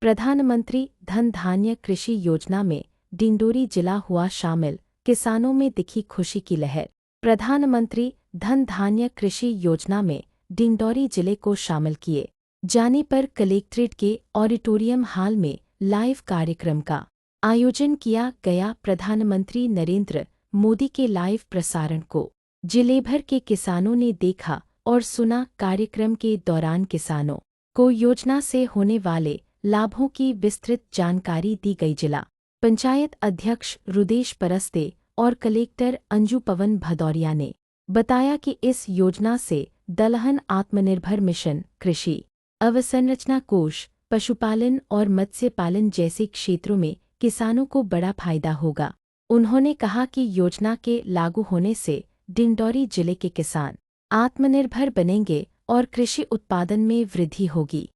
प्रधानमंत्री धन धान्य कृषि योजना में डिंडोरी जिला हुआ शामिल, किसानों में दिखी खुशी की लहर। प्रधानमंत्री धन धान्य कृषि योजना में डिंडोरी जिले को शामिल किए जाने पर कलेक्ट्रेट के ऑडिटोरियम हॉल में लाइव कार्यक्रम का आयोजन किया गया। प्रधानमंत्री नरेंद्र मोदी के लाइव प्रसारण को जिले भर के किसानों ने देखा और सुना। कार्यक्रम के दौरान किसानों को योजना से होने वाले लाभों की विस्तृत जानकारी दी गई। जिला पंचायत अध्यक्ष रुदेश परस्ते और कलेक्टर अंजू पवन भदौरिया ने बताया कि इस योजना से दलहन आत्मनिर्भर मिशन, कृषि अवसंरचना कोष, पशुपालन और मत्स्य पालन जैसे क्षेत्रों में किसानों को बड़ा फायदा होगा। उन्होंने कहा कि योजना के लागू होने से डिंडोरी जिले के किसान आत्मनिर्भर बनेंगे और कृषि उत्पादन में वृद्धि होगी।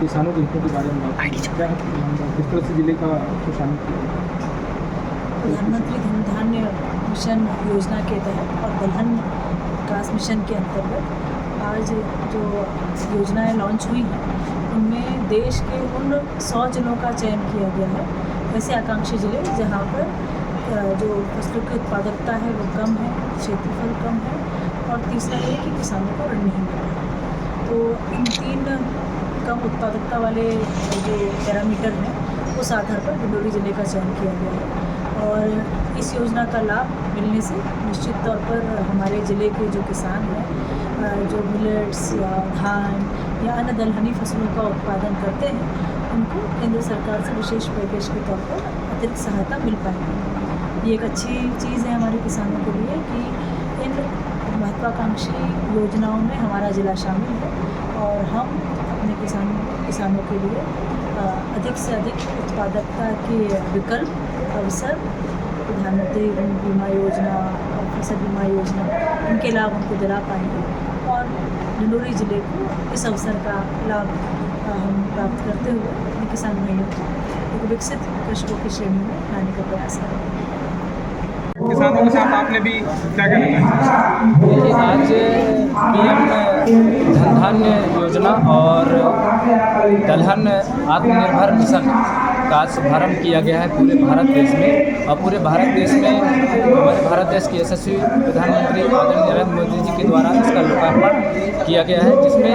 किसानों के हितों के बारे में किस तरह से जिले का शामिल किया? प्रधानमंत्री धन धान्य मिशन योजना के तहत और दलहन विकास मिशन के अंतर्गत आज जो योजनाएं लॉन्च हुई हैं उनमें देश के उन 100 जिलों का चयन किया गया है, ऐसे आकांक्षी जिले जहां पर जो फसलों की उत्पादकता है वो कम है, क्षेत्रफल कम है और तीसरा ये कि किसानों को ऋण नहीं मिल रहा। तो इन 3 कम उत्पादकता वाले जो पैरामीटर हैं उस आधार पर डिंडोरी जिले का चयन किया गया है और इस योजना का लाभ मिलने से निश्चित तौर पर हमारे ज़िले के जो किसान हैं जो मिलेट्स या धान या अन्य दलहनी फसलों का उत्पादन करते हैं उनको केंद्र सरकार से विशेष पैकेज के तौर पर अतिरिक्त सहायता मिल पाएगी। ये एक अच्छी चीज़ है हमारे किसानों के लिए कि इन महत्वाकांक्षी योजनाओं में हमारा ज़िला शामिल है और हम अपने किसानों के लिए अधिक से अधिक उत्पादकता के विकल्प, अवसर, प्रधानमंत्री बीमा योजना और फसल बीमा योजना इनके लाभ उनको दिला पाएंगे और डिंडोरी जिले को इस अवसर का लाभ हम प्राप्त करते हुए अपने किसान भाइयों को एक विकसित कृषकों की श्रेणी में लाने का प्रयास करेंगे। किसानों के साथ आपने भी क्या कहना चाहिए? देखिए, आज पीएम धन धान्य योजना और दलहन आत्मनिर्भर मिशन का शुभारंभ किया गया है पूरे भारत देश में और पूरे भारत देश में हमारे भारत देश के यशस्वी प्रधानमंत्री आदरणीय नरेंद्र मोदी जी के द्वारा इसका लोकार्पण किया गया है, जिसमें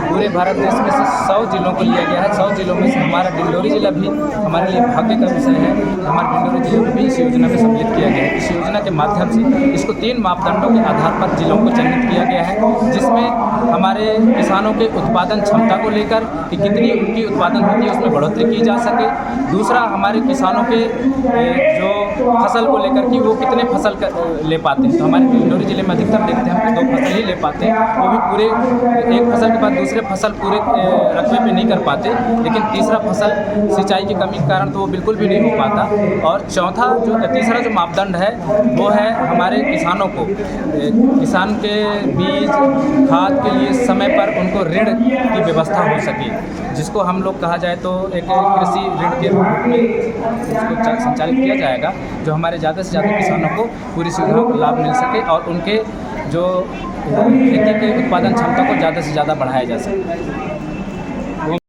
पूरे भारत देश में से 100 जिलों को लिया गया है। 100 जिलों में से हमारा डिंडोरी जिला भी हमारे लिए भाग्य का विषय है। हमारे डिंडोरी जिले को भी इस योजना में सम्मिलित किया गया है। इस योजना के माध्यम से इसको 3 मापदंडों के आधार पर जिलों को चयनित किया गया है, जिसमें हमारे किसानों के उत्पादन क्षमता को लेकर कि कितनी उनकी उत्पादन होती है उसमें बढ़ोतरी की जा सके। दूसरा, हमारे किसानों के जो फसल को लेकर कि वो कितने फसल ले पाते हैं। तो हमारे डिंडोरी जिले में अधिकतर देखते हैं हम 2 फसल ही ले पाते हैं, वो भी पूरे एक फसल के बाद दूसरे फसल पूरे रकबे पे नहीं कर पाते। लेकिन तीसरा फसल सिंचाई की कमी के कारण तो वो बिल्कुल भी नहीं हो पाता। और तीसरा जो मापदंड है वो है हमारे किसानों को किसान के बीज खाद के लिए समय पर उनको ऋण की व्यवस्था हो सके, जिसको हम लोग कहा जाए तो एक कृषि ऋण के रूप में उसको संचालित किया जाएगा, जो हमारे ज़्यादा से ज़्यादा किसानों को पूरी सुविधाओं का लाभ मिल सके और उनके जो खेती के उत्पादन क्षमता को ज़्यादा से ज़्यादा बढ़ाया जा सके।